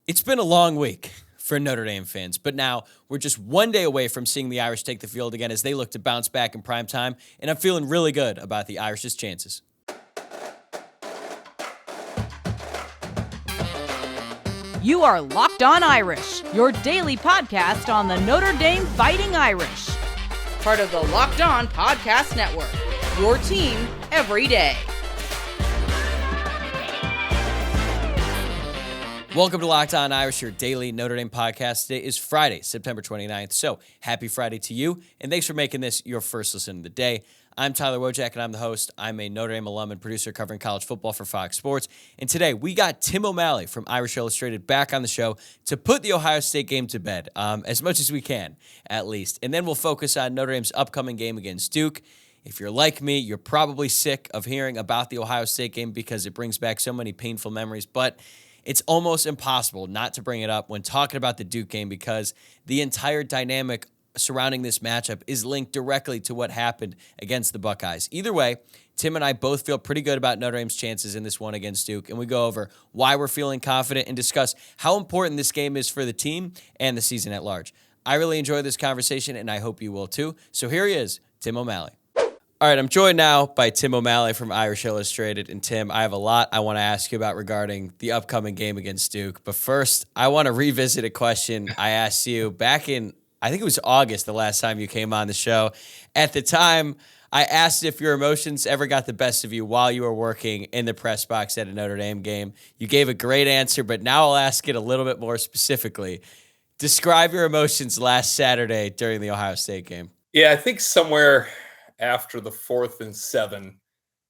It's been a long week for Notre Dame fans, but now we're just one day away from seeing the Irish take the field again as they look to bounce back in prime time, and I'm feeling really good about the Irish's chances. You are Locked On Irish, your daily podcast on the Notre Dame Fighting Irish. Part of the Locked On Podcast Network, your team every day. Welcome to Locked On Irish, your daily Notre Dame podcast. Today is Friday, September 29th, so happy Friday to you, and thanks for making this your first listen of the day. I'm Tyler Wojciak, and I'm the host. I'm a Notre Dame alum and producer covering college football for Fox Sports, and today we got Tim O'Malley from Irish Illustrated back on the show to put the Ohio State game to bed, as much as we can, at least, and then we'll focus on Notre Dame's upcoming game against Duke. If you're like me, you're probably sick of hearing about the Ohio State game because it brings back so many painful memories, but it's almost impossible not to bring it up when talking about the Duke game because the entire dynamic surrounding this matchup is linked directly to what happened against the Buckeyes. Either way, Tim and I both feel pretty good about Notre Dame's chances in this one against Duke, and we go over why we're feeling confident and discuss how important this game is for the team and the season at large. I really enjoy this conversation, and I hope you will too. So here he is, Tim O'Malley. All right, I'm joined now by Tim O'Malley from Irish Illustrated. And Tim, I have a lot I want to ask you about regarding the upcoming game against Duke. But first, I want to revisit a question I asked you back in, I think it was August, the last time you came on the show. At the time, I asked if your emotions ever got the best of you while you were working in the press box at a Notre Dame game. You gave a great answer, but now I'll ask it a little bit more specifically. Describe your emotions last Saturday during the Ohio State game. Yeah, I think somewhere after the 4th and 7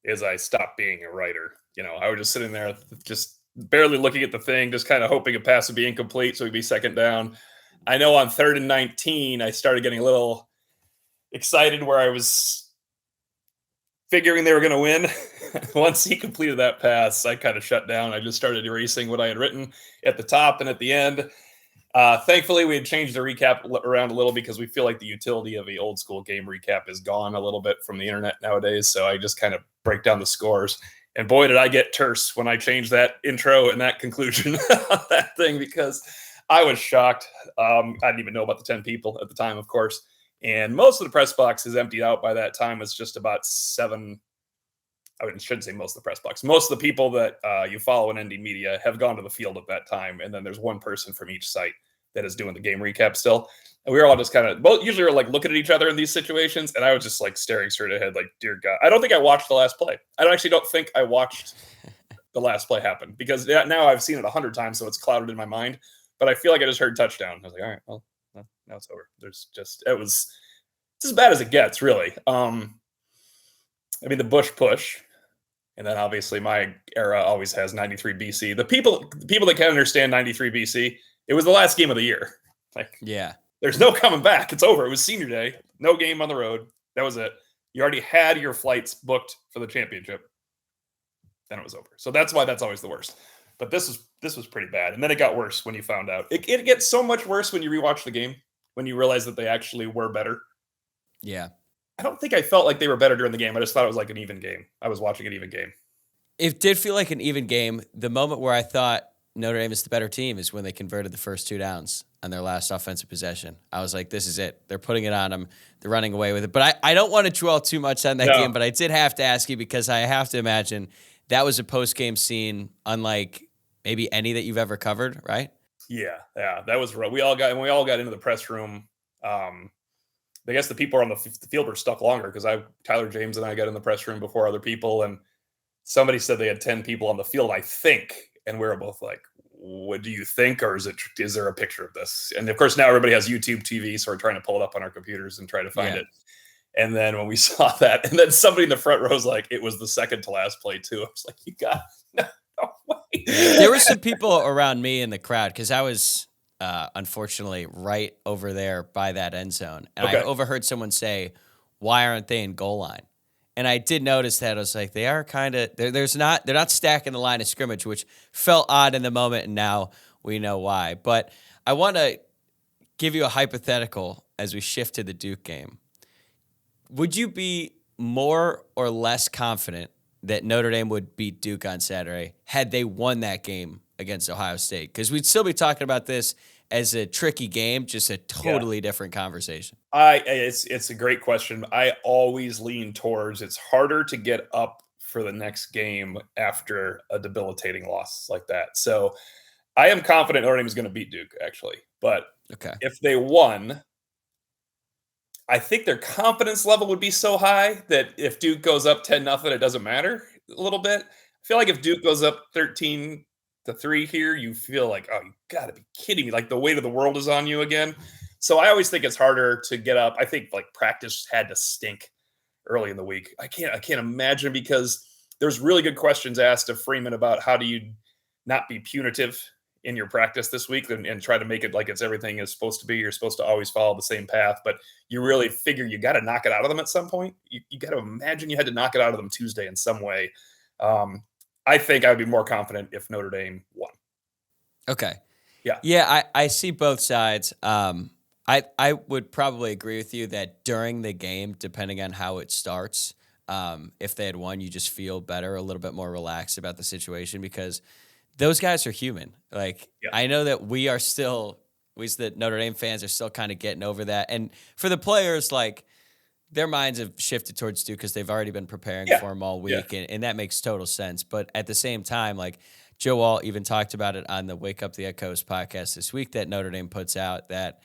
is I stopped being a writer. You know, I was just sitting there, just barely looking at the thing, just kind of hoping a pass would be incomplete so we'd be second down. I know on 3rd and 19, I started getting a little excited where I was figuring they were going to win. Once he completed that pass, I kind of shut down. I just started erasing what I had written at the top and at the end. Thankfully, we had changed the recap around a little because we feel like the utility of the old school game recap is gone a little bit from the internet nowadays. So I just kind of break down the scores. And boy, did I get terse when I changed that intro and that conclusion on that thing because I was shocked. I didn't even know about the 10 people at the time, of course. And most of the press box is emptied out by that time. It's just about 7. I shouldn't say most of the press box. Most of the people that you follow in ND Media have gone to the field at that time. And then there's one person from each site that is doing the game recap still. And we were all just kind of, usually we're like looking at each other in these situations. And I was just like staring straight ahead, like, dear God. I don't think I watched the last play. I don't think I watched the last play happen because now I've seen it 100 times. So it's clouded in my mind. But I feel like I just heard touchdown. I was like, all right, well, now it's over. It's as bad as it gets, really. The Bush push. And then obviously my era always has 93 BC. The people that can understand 93 BC, it was the last game of the year. Like, yeah, there's no coming back. It's over. It was senior day. No game on the road. That was it. You already had your flights booked for the championship. Then it was over. So that's why that's always the worst. But this was pretty bad. And then it got worse when you found out. It gets so much worse when you rewatch the game, when you realize that they actually were better. Yeah. I don't think I felt like they were better during the game. I just thought it was like an even game. I was watching an even game. It did feel like an even game. The moment where I thought Notre Dame is the better team is when they converted the first 2 downs on their last offensive possession. I was like, this is it. They're putting it on them. They're running away with it. But I don't want to dwell too much on that game, but I did have to ask you because I have to imagine that was a post-game scene unlike maybe any that you've ever covered, right? Yeah, that was real. We all got into the press room. I guess the people on the field were stuck longer because Tyler James and I got in the press room before other people, and somebody said they had 10 people on the field, I think, and we were both like, "What do you think?" Or is there a picture of this? And of course, now everybody has YouTube TV, so we're trying to pull it up on our computers and try to find it. And then when we saw that, and then somebody in the front row was like, "It was the second to last play too." I was like, "You got no way." There were some people around me in the crowd because I was unfortunately right over there by that end zone. And I overheard someone say, why aren't they in goal line? And I did notice that. I was like, they are kind of, they're not stacking the line of scrimmage, which felt odd in the moment. And now we know why. But I want to give you a hypothetical as we shift to the Duke game. Would you be more or less confident that Notre Dame would beat Duke on Saturday had they won that game against Ohio State? Because we'd still be talking about this as a tricky game, just a totally different conversation. It's a great question. I always lean towards it's harder to get up for the next game after a debilitating loss like that. So I am confident Notre Dame is going to beat Duke, actually. But if they won, I think their confidence level would be so high that if Duke goes up 10-0, it doesn't matter a little bit. I feel like if Duke goes up 13-3 here, you feel like, oh, you got to be kidding me. Like the weight of the world is on you again. So I always think it's harder to get up. I think like practice had to stink early in the week. I can't imagine, because there's really good questions asked of Freeman about how do you not be punitive in your practice this week and try to make it like it's everything is supposed to be. You're supposed to always follow the same path, but you really figure you got to knock it out of them at some point. You got to imagine you had to knock it out of them Tuesday in some way. I think I would be more confident if Notre Dame won. Okay. Yeah. I see both sides. I would probably agree with you that during the game, depending on how it starts, if they had won, you just feel better, a little bit more relaxed about the situation, because those guys are human. Like, I know that the Notre Dame fans are still kind of getting over that. And for the players, like, their minds have shifted towards Duke because they've already been preparing for them all week, and that makes total sense. But at the same time, like, Joe Wall even talked about it on the Wake Up the Echoes podcast this week that Notre Dame puts out, that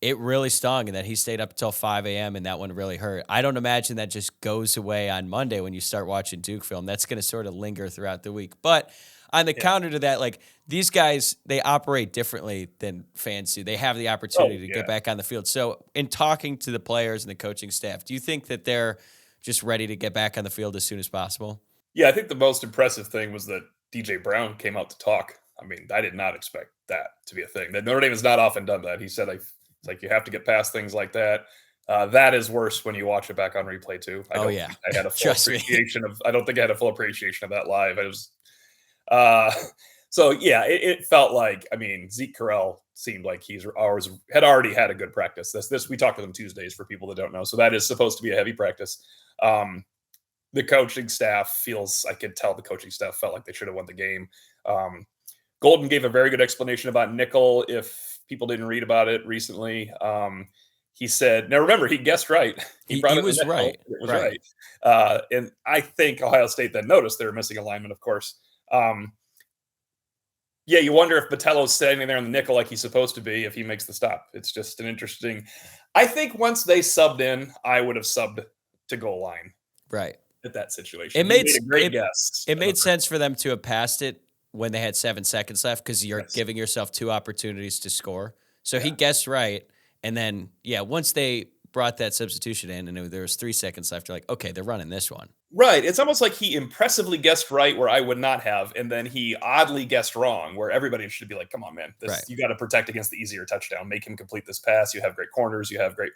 it really stung and that he stayed up until 5 a.m. and that one really hurt. I don't imagine that just goes away on Monday when you start watching Duke film. That's going to sort of linger throughout the week. But on the counter to that, like, these guys, they operate differently than fans do. They have the opportunity to get back on the field. So in talking to the players and the coaching staff, do you think that they're just ready to get back on the field as soon as possible? Yeah, I think the most impressive thing was that DJ Brown came out to talk. I mean, I did not expect that to be a thing. That Notre Dame has not often done that. He said, like, you have to get past things like that. That is worse when you watch it back on replay too. I don't think I had a full appreciation of. I don't think I had a full appreciation of that live. It was, so yeah, it felt like. I mean, Zeke Correll seemed like had already had a good practice. This we talked to them Tuesdays for people that don't know. So that is supposed to be a heavy practice. The coaching staff feels. I could tell the coaching staff felt like they should have won the game. Golden gave a very good explanation about nickel. If people didn't read about it recently, he said, now remember, he guessed right. He was right. It was right. And I think Ohio State then noticed they were missing alignment, of course. Yeah, you wonder if Botello's standing there on the nickel like he's supposed to be if he makes the stop. It's just an interesting. I think once they subbed in, I would have subbed to goal line. Right. At that situation. It made a great guess. It made sense for them to have passed it when they had 7 seconds left, because you're giving yourself 2 opportunities to score. So he guessed right. And then, once they brought that substitution in and there was 3 seconds left, you're like, okay, they're running this one. Right. It's almost like he impressively guessed right where I would not have. And then he oddly guessed wrong where everybody should be like, come on, man, you got to protect against the easier touchdown. Make him complete this pass. You have great corners. You have great.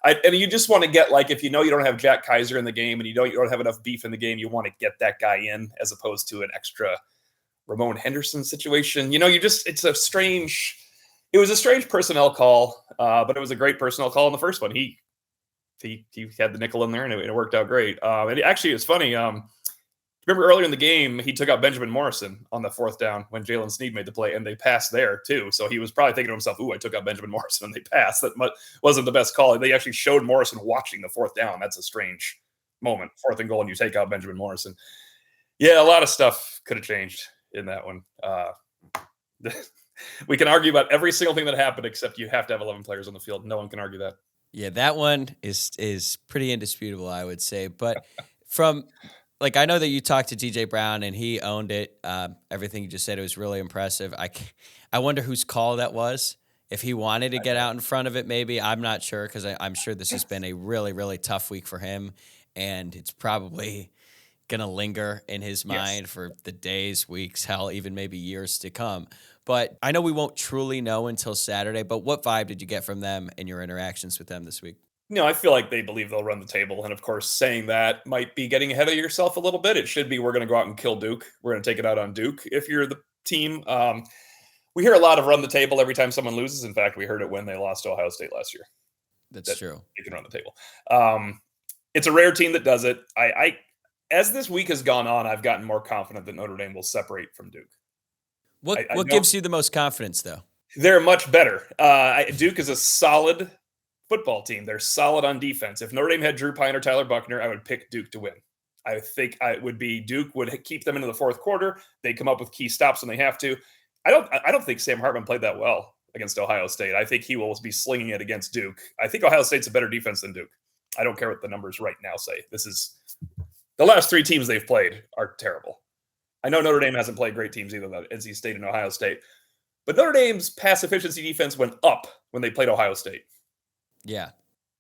And you just want to get, like, if you know you don't have Jack Kaiser in the game and you don't have enough beef in the game, you want to get that guy in as opposed to an extra Ramon Henderson situation. It was a strange personnel call, but it was a great personnel call in the first one. He had the nickel in there and it worked out great. And actually, it was funny. Remember earlier in the game, he took out Benjamin Morrison on the 4th down when Jalen Sneed made the play, and they passed there too. So he was probably thinking to himself, ooh, I took out Benjamin Morrison and they passed. That wasn't the best call. They actually showed Morrison watching the 4th down. That's a strange moment. 4th and goal and you take out Benjamin Morrison. Yeah, a lot of stuff could have changed in that one. We can argue about every single thing that happened, except you have to have 11 players on the field. No one can argue that. Yeah, that one is pretty indisputable, I would say. But I know that you talked to DJ Brown and he owned it. Everything you just said, it was really impressive. I wonder whose call that was. If he wanted to get out in front of it, maybe. I'm not sure, because I'm sure this has been a really, really tough week for him. And it's probably going to linger in his mind for the days, weeks, hell, even maybe years to come. But I know we won't truly know until Saturday, but what vibe did you get from them and your interactions with them this week? I feel like they believe they'll run the table. And of course, saying that might be getting ahead of yourself a little bit. It should be, we're going to go out and kill Duke. We're going to take it out on Duke if you're the team. We hear a lot of run the table every time someone loses. In fact, we heard it when they lost to Ohio State last year. That's true. You can run the table. It's a rare team that does it. As this week has gone on, I've gotten more confident that Notre Dame will separate from Duke. What gives you the most confidence, though? They're much better. Duke is a solid football team. They're solid on defense. If Notre Dame had Drew Pine or Tyler Buckner, I would pick Duke to win. I think Duke would keep them into the fourth quarter. They come up with key stops when they have to. I don't think Sam Hartman played that well against Ohio State. I think he will be slinging it against Duke. I think Ohio State's a better defense than Duke. I don't care what the numbers right now say. This is the last three teams they've played are terrible. I know Notre Dame hasn't played great teams either, though, NC State and Ohio State. But Notre Dame's pass efficiency defense went up when they played Ohio State. Yeah.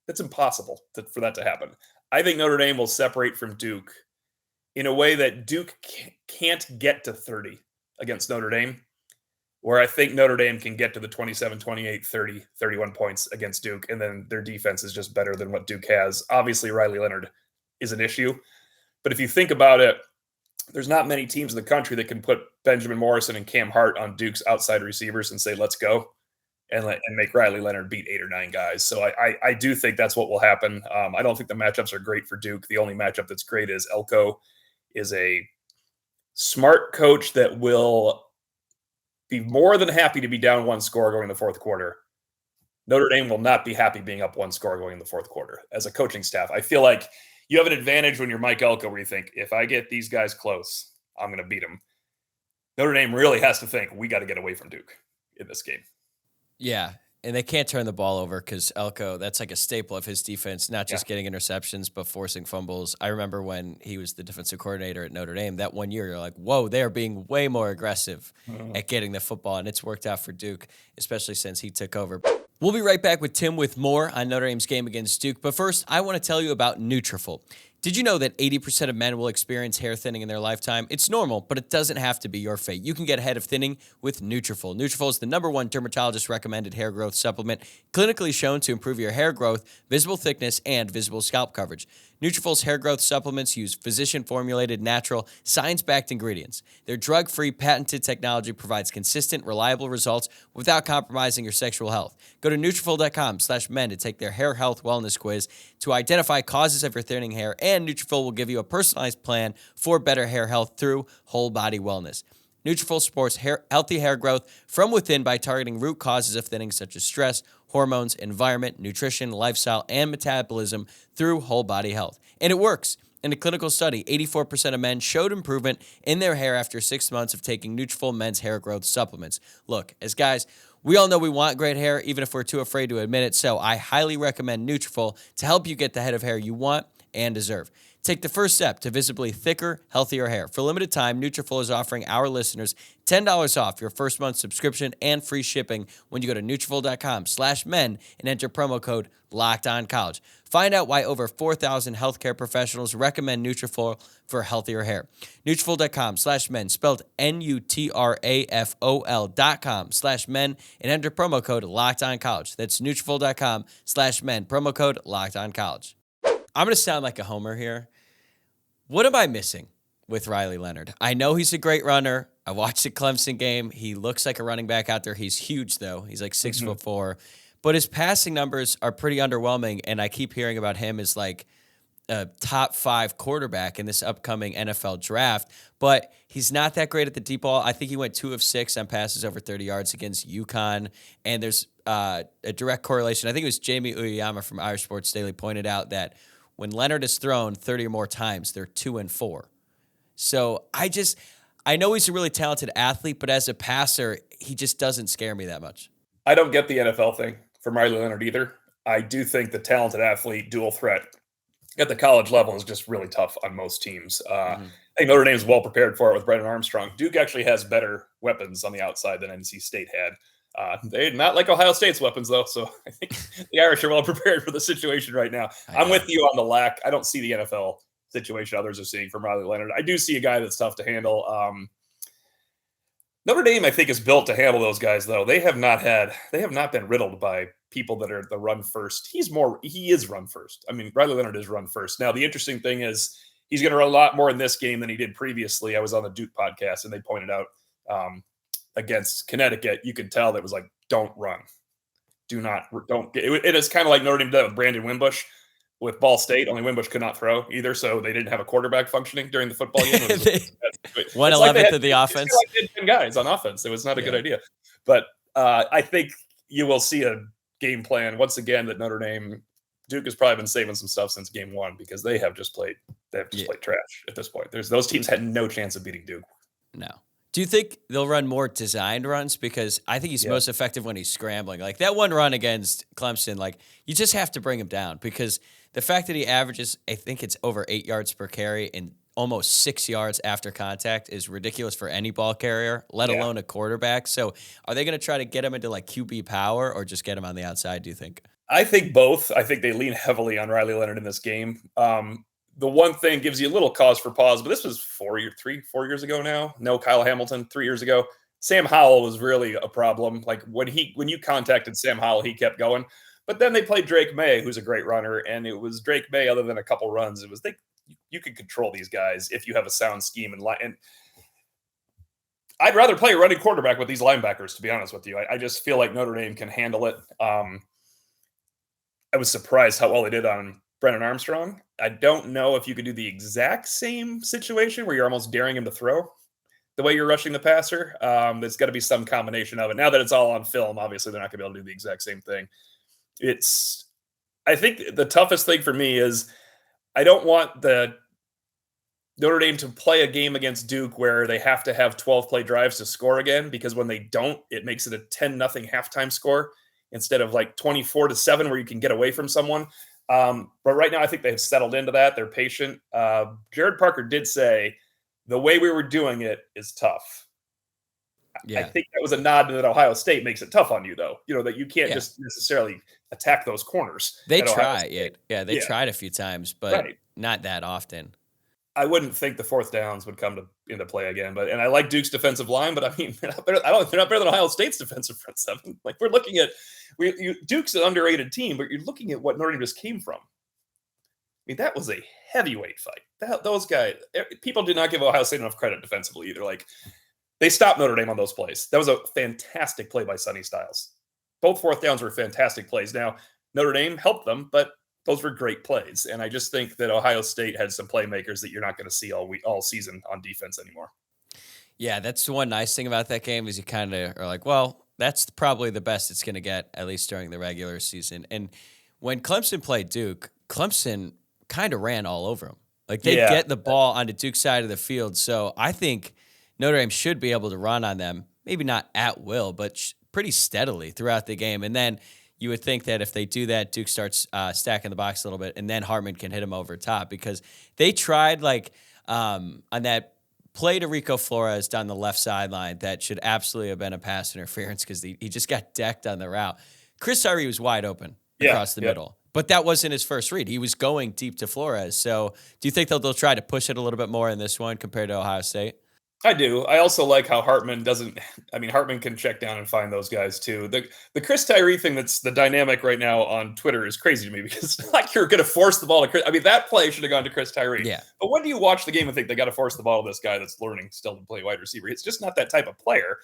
It's impossible for that to happen. I think Notre Dame will separate from Duke in a way that Duke can't get to 30 against Notre Dame, where I think Notre Dame can get to the 27, 28, 30, 31 points against Duke, and then their defense is just better than what Duke has. Obviously, Riley Leonard is an issue, but if you think about it, there's not many teams in the country that can put Benjamin Morrison and Cam Hart on Duke's outside receivers and say, let's go, and make Riley Leonard beat 8 or 9 guys. So I do think that's what will happen. I don't think the matchups are great for Duke. The only matchup that's great is Elko is a smart coach that will be more than happy to be down 1 score going in the fourth quarter. Notre Dame will not be happy being up 1 score going in the fourth quarter. As a coaching staff, I feel like you have an advantage when you're Mike Elko, where you think, if I get these guys close, I'm going to beat them. Notre Dame really has to think, we got to get away from Duke in this game. Yeah, and they can't turn the ball over because Elko, that's like a staple of his defense, not just getting interceptions, but forcing fumbles. I remember when he was the defensive coordinator at Notre Dame, that one year, you're like, whoa, they're being way more aggressive at getting the football, and it's worked out for Duke, especially since he took over. We'll be right back with Tim with more on Notre Dame's game against Duke, but first, I want to tell you about Nutrafol. Did you know that 80% of men will experience hair thinning in their lifetime? It's normal, but it doesn't have to be your fate. You can get ahead of thinning with Nutrafol. Nutrafol is the #1 dermatologist-recommended hair growth supplement, clinically shown to improve your hair growth, visible thickness, and visible scalp coverage. Nutrafol's hair growth supplements use physician-formulated, natural, science-backed ingredients. Their drug-free, patented technology provides consistent, reliable results without compromising your sexual health. Go to Nutrafol.com/men to take their hair health wellness quiz to identify causes of your thinning hair, and Nutrafol will give you a personalized plan for better hair health through whole body wellness. Nutrafol supports healthy hair growth from within by targeting root causes of thinning such as stress, hormones, environment, nutrition, lifestyle, and metabolism through whole body health. And it works. In a clinical study, 84% of men showed improvement in their hair after 6 months of taking Nutrafol men's hair growth supplements. Look, as guys, we all know we want great hair, even if we're too afraid to admit it, so I highly recommend Nutrafol to help you get the head of hair you want and deserve. Take the first step to visibly thicker, healthier hair. For a limited time, Nutrafol is offering our listeners $10 off your first month subscription and free shipping when you go to Nutrafol.com/men and enter promo code LOCKEDONCollege. Find out why over 4,000 healthcare professionals recommend Nutrafol for healthier hair. Nutrafol.com/men, spelled Nutrafol.com/men, and enter promo code LOCKEDONCollege. That's Nutrafol.com/men, promo code LOCKEDONCollege. I'm going to sound like a homer here. What am I missing with Riley Leonard? I know he's a great runner. I watched the Clemson game. He looks like a running back out there. He's huge, though. He's like 6'4". But his passing numbers are pretty underwhelming, and I keep hearing about him as like a top 5 quarterback in this upcoming NFL draft. But he's not that great at the deep ball. I think he went 2 of 6 on passes over 30 yards against UConn, and there's a direct correlation. I think it was Jamie Uyeyama from Irish Sports Daily pointed out that when Leonard is thrown 30 or more times, they're 2 and 4. So I know he's a really talented athlete, but as a passer, he just doesn't scare me that much. I don't get the NFL thing from Riley Leonard either. I do think the talented athlete, dual threat at the college level is just really tough on most teams. I think Notre Dame is well prepared for it with Brennan Armstrong. Duke actually has better weapons on the outside than NC State had. They're not like Ohio State's weapons, though, so I think the Irish are well prepared for the situation right now. I'm with you on the lack. I don't see the NFL situation others are seeing from Riley Leonard. I do see a guy that's tough to handle. Notre Dame, I think, is built to handle those guys, though. They have not been riddled by people that are the run first. He is run first. I mean, Riley Leonard is run first. Now, the interesting thing is he's going to run a lot more in this game than he did previously. I was on the Duke podcast, and they pointed out against Connecticut, you could tell that was like, don't run. It is kind of like Notre Dame did with Brandon Wimbush. with Ball State. Only Wimbush could not throw either, so they didn't have a quarterback functioning during the football game. It was 1/11 of the offense. It's like they had 10 guys on offense. It was not a good idea. But I think you will see a game plan once again that Notre Dame. Duke has probably been saving some stuff since game 1 because they have just played trash at this point. Those teams had no chance of beating Duke. No. Do you think they'll run more designed runs? Because I think he's most effective when he's scrambling. Like that one run against Clemson, like you just have to bring him down because the fact that he averages, I think it's over 8 yards per carry and almost 6 yards after contact is ridiculous for any ball carrier, let alone a quarterback. So are they going to try to get him into like QB power or just get him on the outside, do you think? I think both. I think they lean heavily on Riley Leonard in this game. The one thing gives you a little cause for pause, but this was 4 years ago now. No Kyle Hamilton 3 years ago. Sam Howell was really a problem. Like when you contacted Sam Howell, he kept going. But then they played Drake May, who's a great runner, and it was Drake May. Other than a couple runs, it was you can control these guys if you have a sound scheme and I'd rather play a running quarterback with these linebackers. To be honest with you, I just feel like Notre Dame can handle it. I was surprised how well they did on Brennan Armstrong. I don't know if you could do the exact same situation where you're almost daring him to throw the way you're rushing the passer. There's got to be some combination of it. Now that it's all on film, obviously they're not going to be able to do the exact same thing. I think the toughest thing for me is I don't want the Notre Dame to play a game against Duke where they have to have 12-play drives to score again, because when they don't, it makes it a 10-0 halftime score instead of like 24-7 where you can get away from someone. But right now, I think they've settled into that. They're patient. Jared Parker did say the way we were doing it is tough. Yeah. I think that was a nod to that Ohio State makes it tough on you, though. You know, that you can't just necessarily attack those corners. They try. Yeah, they tried a few times, but not that often. I wouldn't think the fourth downs would come into play again, and I like Duke's defensive line, but I mean, they're not better than Ohio State's defensive front seven. Like we're looking at, Duke's an underrated team, but you're looking at what Notre Dame just came from. I mean, that was a heavyweight fight. Those guys, people do not give Ohio State enough credit defensively either. Like they stopped Notre Dame on those plays. That was a fantastic play by Sonny Styles. Both fourth downs were fantastic plays. Now Notre Dame helped them, but those were great plays, and I just think that Ohio State had some playmakers that you're not going to see all season on defense anymore. Yeah, that's the one nice thing about that game is you kind of are like, well, that's probably the best it's going to get, at least during the regular season. And when Clemson played Duke, Clemson kind of ran all over them. Like they get the ball onto Duke's side of the field, so I think Notre Dame should be able to run on them, maybe not at will, but pretty steadily throughout the game. And then you would think that if they do that, Duke starts stacking the box a little bit, and then Hartman can hit him over top, because they tried on that play to Rico Flores down the left sideline that should absolutely have been a pass interference because he just got decked on the route. Chris Tyree was wide open across the middle, but that wasn't his first read. He was going deep to Flores. So do you think they'll try to push it a little bit more in this one compared to Ohio State? I do. I also like how Hartman Hartman can check down and find those guys too. The Chris Tyree thing that's the dynamic right now on Twitter is crazy to me because like you're going to force the ball to Chris. I mean, that play should have gone to Chris Tyree. Yeah. But when do you watch the game and think they got to force the ball to this guy that's learning still to play wide receiver? It's just not that type of player.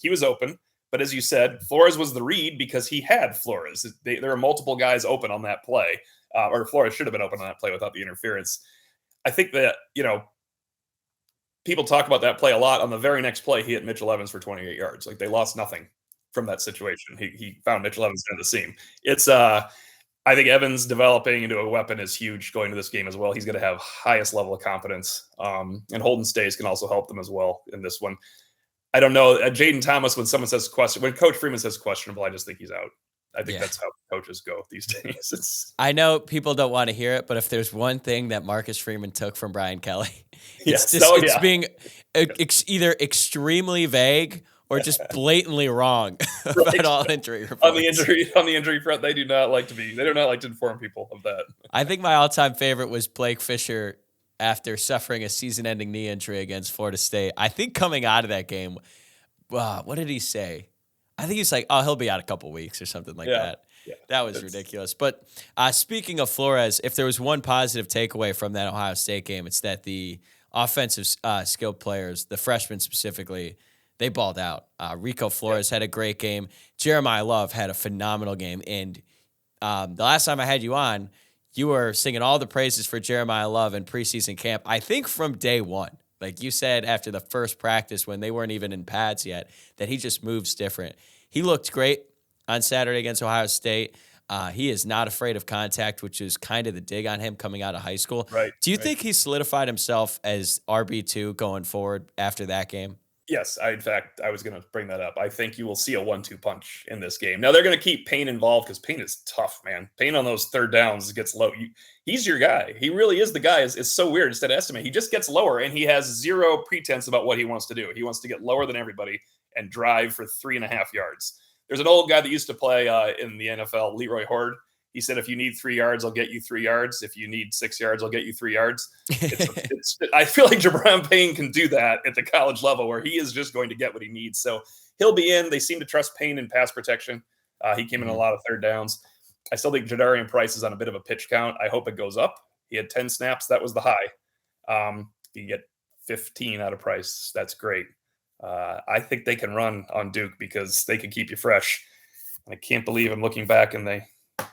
He was open, but as you said, Flores was the read because he had Flores. There are multiple guys open on that play, or Flores should have been open on that play without the interference. I think that, people talk about that play a lot. On the very next play, he hit Mitchell Evans for 28 yards. Like they lost nothing from that situation. He found Mitchell Evans in the seam. It's I think Evans developing into a weapon is huge going to this game as well. He's going to have highest level of confidence. And Holden Stays can also help them as well in this one. I don't know. Jaden Thomas, when Coach Freeman says questionable, I just think he's out. I think that's how coaches go these days. I know people don't want to hear it, but if there's one thing that Marcus Freeman took from Brian Kelly, it's being either extremely vague or just blatantly wrong about all injury reports. On the injury front, they do not like to inform people of that. I think my all-time favorite was Blake Fisher after suffering a season-ending knee injury against Florida State. I think coming out of that game, what did he say? I think he's like, he'll be out a couple weeks or something like that. Yeah, that was ridiculous. But speaking of Flores, if there was one positive takeaway from that Ohio State game, it's that the offensive skilled players, the freshmen specifically, they balled out. Rico Flores had a great game. Jeremiah Love had a phenomenal game. And the last time I had you on, you were singing all the praises for Jeremiah Love in preseason camp, I think from day one. Like you said, after the first practice when they weren't even in pads yet, that he just moves different. He looked great on Saturday against Ohio State. He is not afraid of contact, which is kind of the dig on him coming out of high school. Right. Do you think he solidified himself as RB2 going forward after that game? Yes, in fact, I was going to bring that up. I think you will see a 1-2 punch in this game. Now, they're going to keep Payne involved because Payne is tough, man. Payne on those third downs gets low. He's your guy. He really is the guy. It's so weird. Instead of estimate, he just gets lower, and he has zero pretense about what he wants to do. He wants to get lower than everybody and drive for 3.5 yards. There's an old guy that used to play in the NFL, Leroy Horde. He said, if you need 3 yards, I'll get you 3 yards. If you need 6 yards, I'll get you 3 yards. I feel like Jabron Payne can do that at the college level where he is just going to get what he needs. So he'll be in. They seem to trust Payne in pass protection. He came in a lot of third downs. I still think Jadarian Price is on a bit of a pitch count. I hope it goes up. He had 10 snaps. That was the high. You get 15 out of Price. That's great. I think they can run on Duke because they can keep you fresh. And I can't believe I'm looking back and they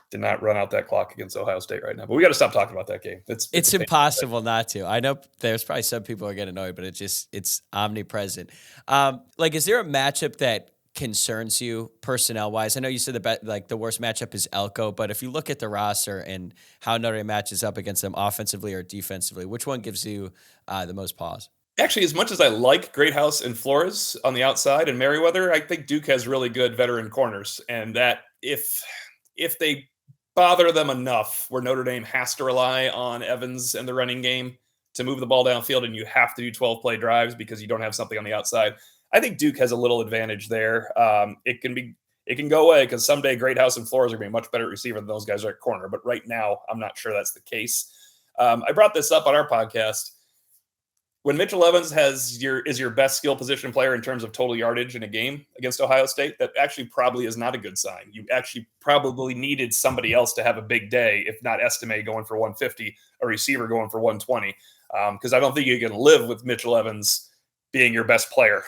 did not run out that clock against Ohio State right now. But we got to stop talking about that game. It's impossible not to. I know there's probably some people who get annoyed, but it's omnipresent. Is there a matchup that concerns you personnel-wise? I know you said the worst matchup is Elko, but if you look at the roster and how Notre Dame matches up against them offensively or defensively, which one gives you the most pause? Actually, as much as I like Greathouse and Flores on the outside and Merriweather, I think Duke has really good veteran corners. And that if they bother them enough where Notre Dame has to rely on Evans and the running game to move the ball downfield and you have to do 12-play drives because you don't have something on the outside, I think Duke has a little advantage there. It can go away because someday Greathouse and Flores are going to be a much better receiver than those guys are at corner. But right now, I'm not sure that's the case. I brought this up on our podcast. When Mitchell Evans is your best skill position player in terms of total yardage in a game against Ohio State, that actually probably is not a good sign. You actually probably needed somebody else to have a big day, if not Estime going for 150, a receiver going for 120. Because I don't think you can live with Mitchell Evans being your best player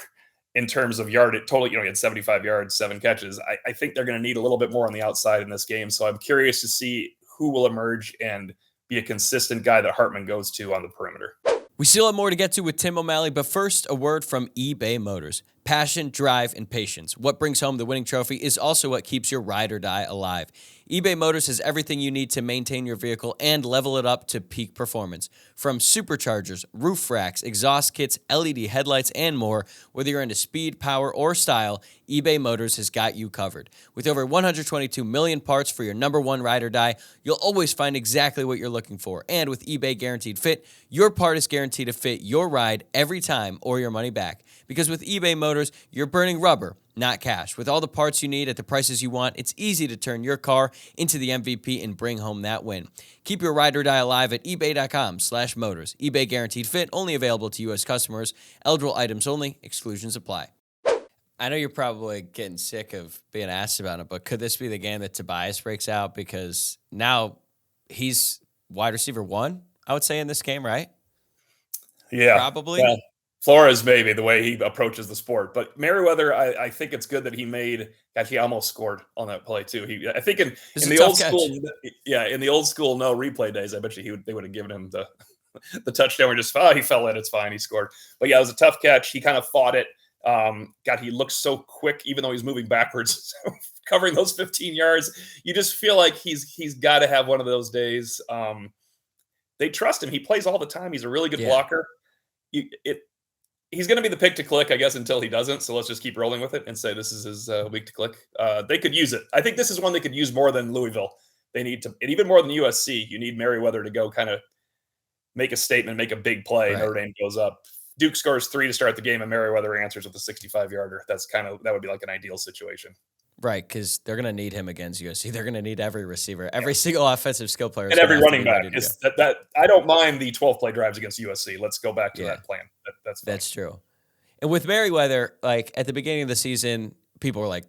in terms of yardage. Total, he had 75 yards, 7 catches. I think they're going to need a little bit more on the outside in this game. So I'm curious to see who will emerge and be a consistent guy that Hartman goes to on the perimeter. We still have more to get to with Tim O'Malley, but first, a word from eBay Motors. Passion, drive, and patience. What brings home the winning trophy is also what keeps your ride or die alive. eBay Motors has everything you need to maintain your vehicle and level it up to peak performance. From superchargers, roof racks, exhaust kits, LED headlights, and more, whether you're into speed, power, or style, eBay Motors has got you covered. With over 122 million parts for your number one ride or die, you'll always find exactly what you're looking for. And with eBay Guaranteed Fit, your part is guaranteed to fit your ride every time or your money back. Because with eBay Motors, you're burning rubber, not cash. With all the parts you need at the prices you want, it's easy to turn your car into the MVP and bring home that win. Keep your ride or die alive at ebay.com/motors. eBay Guaranteed Fit, only available to U.S. customers. Eligible items only. Exclusions apply. I know you're probably getting sick of being asked about it, but could this be the game that Tobias breaks out? Because now he's wide receiver 1, I would say, in this game, right? Yeah. Probably. Yeah. Flores, maybe, the way he approaches the sport. But Merriweather, I think it's good that he actually almost scored on that play, too. I think in the old school, in the old school no replay days, I bet you they would have given him the touchdown where just, he fell in, it's fine, he scored. But yeah, it was a tough catch. He kind of fought it. He looked so quick, even though he's moving backwards, covering those 15 yards. You just feel like he's got to have one of those days. They trust him. He plays all the time. He's a really good blocker. He's going to be the pick to click, I guess, until he doesn't. So let's just keep rolling with it and say this is his week to click. They could use it. I think this is one they could use more than Louisville. They need to, and even more than USC. You need Merriweather to go kind of make a statement, make a big play. Right. Notre Dame goes up. Duke scores 3 to start the game, and Merriweather answers with a 65-yarder. That would be like an ideal situation. Right, because they're going to need him against USC. They're going to need every receiver, every single offensive skill player. And every running back. I don't mind the 12-play drives against USC. Let's go back to that plan. That's true. And with Merriweather, like at the beginning of the season, people were like,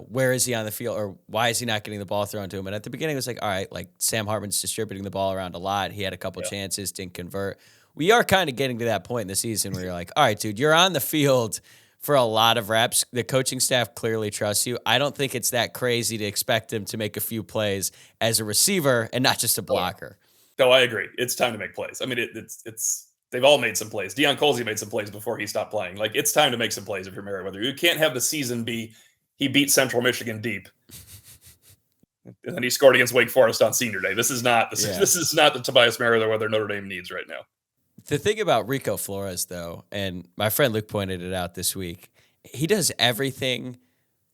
where is he on the field, or why is he not getting the ball thrown to him? And at the beginning, it was like, all right, like Sam Hartman's distributing the ball around a lot. He had a couple chances, didn't convert. We are kind of getting to that point in the season where you're like, all right, dude, you're on the field for a lot of reps. The coaching staff clearly trusts you. I don't think it's that crazy to expect him to make a few plays as a receiver and not just a blocker. No, I agree. It's time to make plays. I mean, it's they've all made some plays. Deion Colsey made some plays before he stopped playing. Like, it's time to make some plays if you're Meriwether. You can't have the season be he beat Central Michigan deep, and then he scored against Wake Forest on Senior Day. This is not this is not the Tobias Meriwether Notre Dame needs right now. The thing about Rico Flores, though, and my friend Luke pointed it out this week, he does everything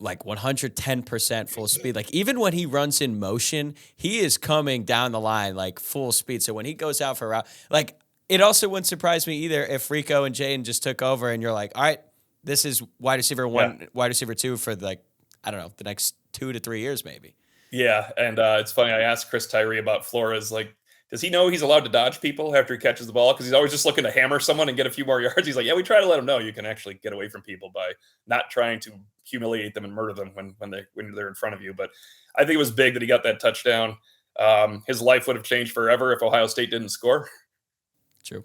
like 110% full speed. Like, even when he runs in motion, he is coming down the line like full speed. So when he goes out for a route, like, it also wouldn't surprise me either if Rico and Jaden just took over and you're like, all right, this is wide receiver 1, wide receiver 2 for, like, I don't know, the next 2 to 3 years maybe. Yeah, and it's funny. I asked Chris Tyree about Flores, like, does he know he's allowed to dodge people after he catches the ball? Because he's always just looking to hammer someone and get a few more yards. He's like, yeah, we try to let him know you can actually get away from people by not trying to humiliate them and murder them when they're in front of you. But I think it was big that he got that touchdown. His life would have changed forever if Ohio State didn't score. True.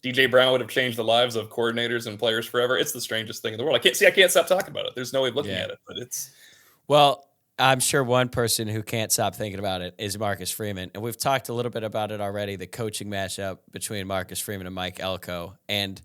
DJ Brown would have changed the lives of coordinators and players forever. It's the strangest thing in the world. I can't stop talking about it. There's no way of looking at it, but it's well. I'm sure one person who can't stop thinking about it is Marcus Freeman. And we've talked a little bit about it already, the coaching matchup between Marcus Freeman and Mike Elko. And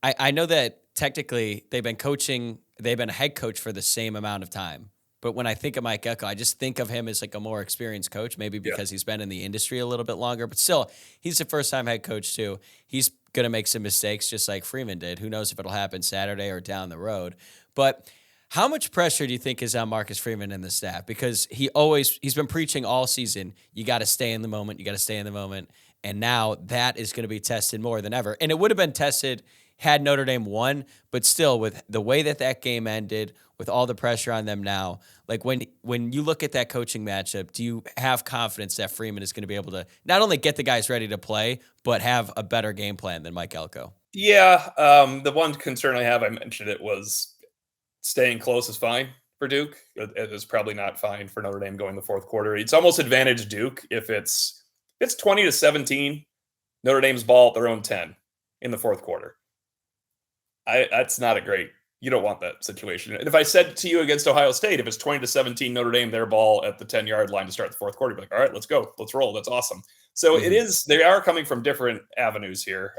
I know that technically they've been a head coach for the same amount of time. But when I think of Mike Elko, I just think of him as like a more experienced coach, maybe because he's been in the industry a little bit longer. But still, he's a first-time head coach too. He's going to make some mistakes just like Freeman did. Who knows if it'll happen Saturday or down the road. But how much pressure do you think is on Marcus Freeman and the staff? Because he's been preaching all season, you got to stay in the moment, you got to stay in the moment. And now that is going to be tested more than ever. And it would have been tested had Notre Dame won, but still with the way that game ended, with all the pressure on them now, like when you look at that coaching matchup, do you have confidence that Freeman is going to be able to not only get the guys ready to play, but have a better game plan than Mike Elko? Yeah. The one concern I have, I mentioned it, was staying close is fine for Duke. It is probably not fine for Notre Dame going the fourth quarter. It's almost advantage Duke if it's 20-17, Notre Dame's ball at their own 10 in the fourth quarter. That's not a great. You don't want that situation. And if I said to you against Ohio State, if it's 20-17 Notre Dame, their ball at the 10-yard line to start the fourth quarter, you'd be like, all right, let's go, let's roll. That's awesome. So it is. They are coming from different avenues here.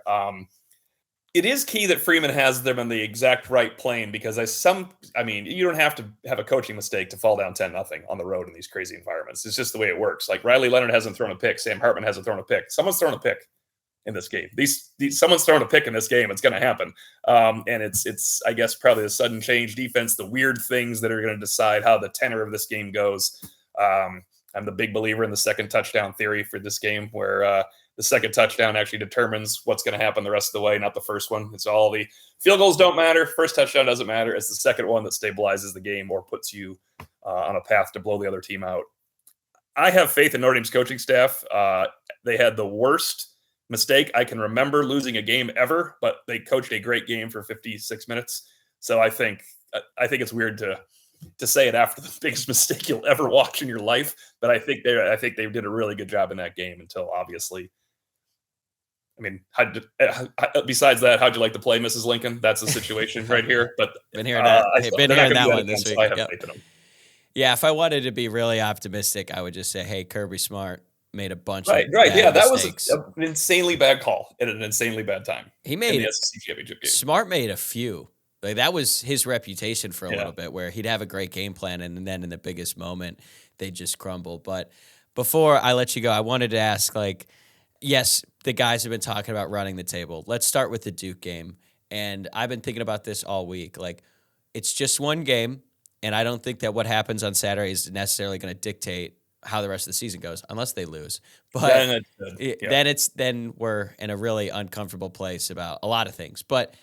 It is key that Freeman has them on the exact right plane because you don't have to have a coaching mistake to fall down 10-0 on the road in these crazy environments. It's just the way it works. Like, Riley Leonard hasn't thrown a pick. Sam Hartman hasn't thrown a pick. Someone's thrown a pick in this game. Someone's thrown a pick in this game. It's going to happen. And it's I guess probably the sudden change defense, the weird things that are going to decide how the tenor of this game goes. I'm the big believer in the second touchdown theory for this game, where the second touchdown actually determines what's going to happen the rest of the way, not the first one. It's all the field goals don't matter. First touchdown doesn't matter. It's the second one that stabilizes the game or puts you on a path to blow the other team out. I have faith in Notre Dame's coaching staff. They had the worst mistake I can remember losing a game ever, but they coached a great game for 56 minutes. So I think it's weird to say it after the biggest mistake you'll ever watch in your life, but I think they did a really good job in that game until obviously. I mean, besides that, how'd you like to play, Mrs. Lincoln? That's the situation right here. But been hearing that. Been hearing that one this week. I have faith in them. Yeah, if I wanted to be really optimistic, I would just say, hey, Kirby Smart made a bunch of right. Yeah, that mistakes. Was an insanely bad call at an insanely bad time. He made the SEC championship game. Smart made a few. Like, that was his reputation for a little bit, where he'd have a great game plan, and then in the biggest moment, they just crumble. But before I let you go, I wanted to ask, like, yes, the guys have been talking about running the table. Let's start with the Duke game. And I've been thinking about this all week. Like, it's just one game, and I don't think that what happens on Saturday is necessarily going to dictate how the rest of the season goes, unless they lose. But then we're in a really uncomfortable place about a lot of things. But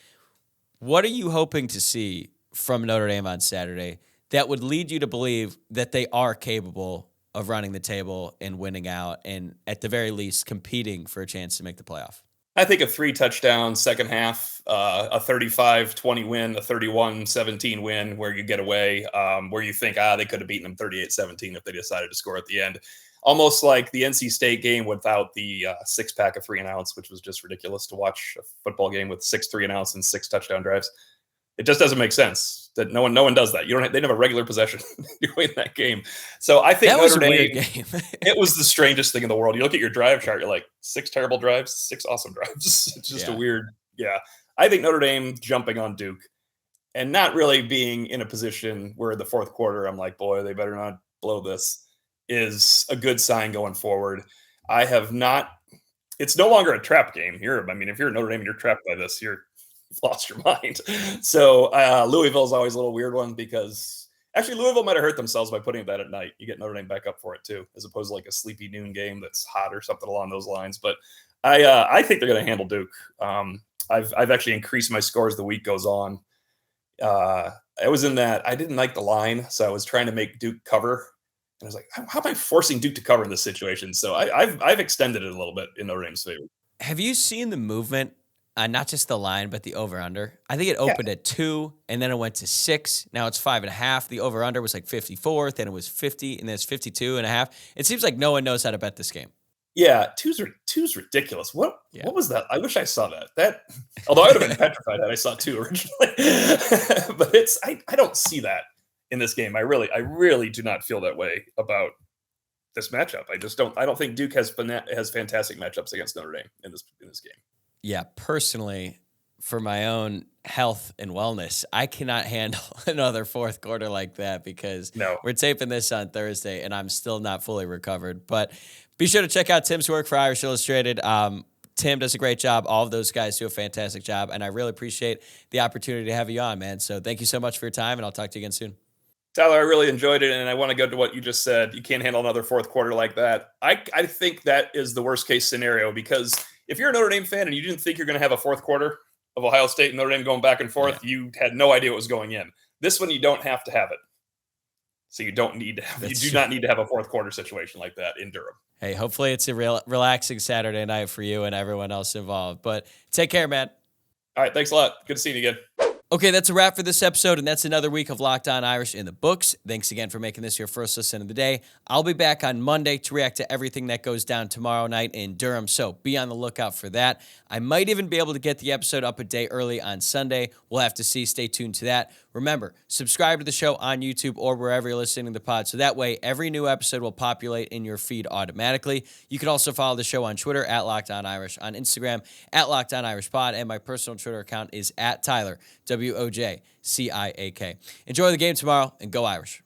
what are you hoping to see from Notre Dame on Saturday that would lead you to believe that they are capable of running the table and winning out, and at the very least competing for a chance to make the playoff? I think a 3-touchdown second half, a 35-20 win, a 31-17 win where you get away, where you think, they could have beaten them 38-17 if they decided to score at the end. Almost like the NC State game without the six-pack of 3-and-outs, which was just ridiculous to watch a football game with 6 3-and-outs and 6 touchdown drives. It just doesn't make sense that no one does that. They don't have a regular possession during that game. So I think That was Notre a weird Dame, game. it was the strangest thing in the world. You look at your drive chart, you're like 6 terrible drives, 6 awesome drives. It's just a Yeah. weird, yeah. I think Notre Dame jumping on Duke and not really being in a position where the fourth quarter, I'm like, boy, they better not blow this, is a good sign going forward. I have not. It's no longer a trap game. If you're Notre Dame and you're trapped by this, you've lost your mind. So Louisville is always a little weird one because actually Louisville might have hurt themselves by putting that at night. You get Notre Dame back up for it too, as opposed to like a sleepy noon game that's hot or something along those lines. But I think they're going to handle Duke. I've actually increased my score as the week goes on. I was in that. I didn't like the line, so I was trying to make Duke cover. And I was like, how am I forcing Duke to cover in this situation? So I've extended it a little bit in Notre Dame's favor. Have you seen the movement on not just the line, but the over-under? I think it opened at 2, and then it went to 6. Now it's 5.5. The over-under was like 54, then it was 50, and then it's 52.5. It seems like no one knows how to bet this game. Yeah, two's ridiculous. What was that? I wish I saw that. Although I would have been petrified had I saw 2 originally. But I don't see that in this game. I really do not feel that way about this matchup. I don't think Duke has fantastic matchups against Notre Dame in this game. Yeah, personally, for my own health and wellness, I cannot handle another fourth quarter like that because we're taping this on Thursday and I'm still not fully recovered. But be sure to check out Tim's work for Irish Illustrated. Tim does a great job. All of those guys do a fantastic job, and I really appreciate the opportunity to have you on, man. So thank you so much for your time, and I'll talk to you again soon. Tyler, I really enjoyed it, and I want to go to what you just said. You can't handle another fourth quarter like that. I think that is the worst case scenario because if you're a Notre Dame fan and you didn't think you're going to have a fourth quarter of Ohio State and Notre Dame going back and forth, you had no idea what was going in. This one, you don't have to have it. So you don't need to have, you do not need to have a fourth quarter situation like that in Durham. Hey, hopefully it's a relaxing Saturday night for you and everyone else involved. But take care, man. All right, thanks a lot. Good to see you again. Okay, that's a wrap for this episode, and that's another week of Locked On Irish in the books. Thanks again for making this your first listen of the day. I'll be back on Monday to react to everything that goes down tomorrow night in Durham, so be on the lookout for that. I might even be able to get the episode up a day early on Sunday. We'll have to see. Stay tuned to that. Remember, subscribe to the show on YouTube or wherever you're listening to the pod, so that way every new episode will populate in your feed automatically. You can also follow the show on Twitter at Locked On Irish, on Instagram at Locked On Irish Pod, and my personal Twitter account is at Tyler, WOJCIAK. Enjoy the game tomorrow, and go Irish.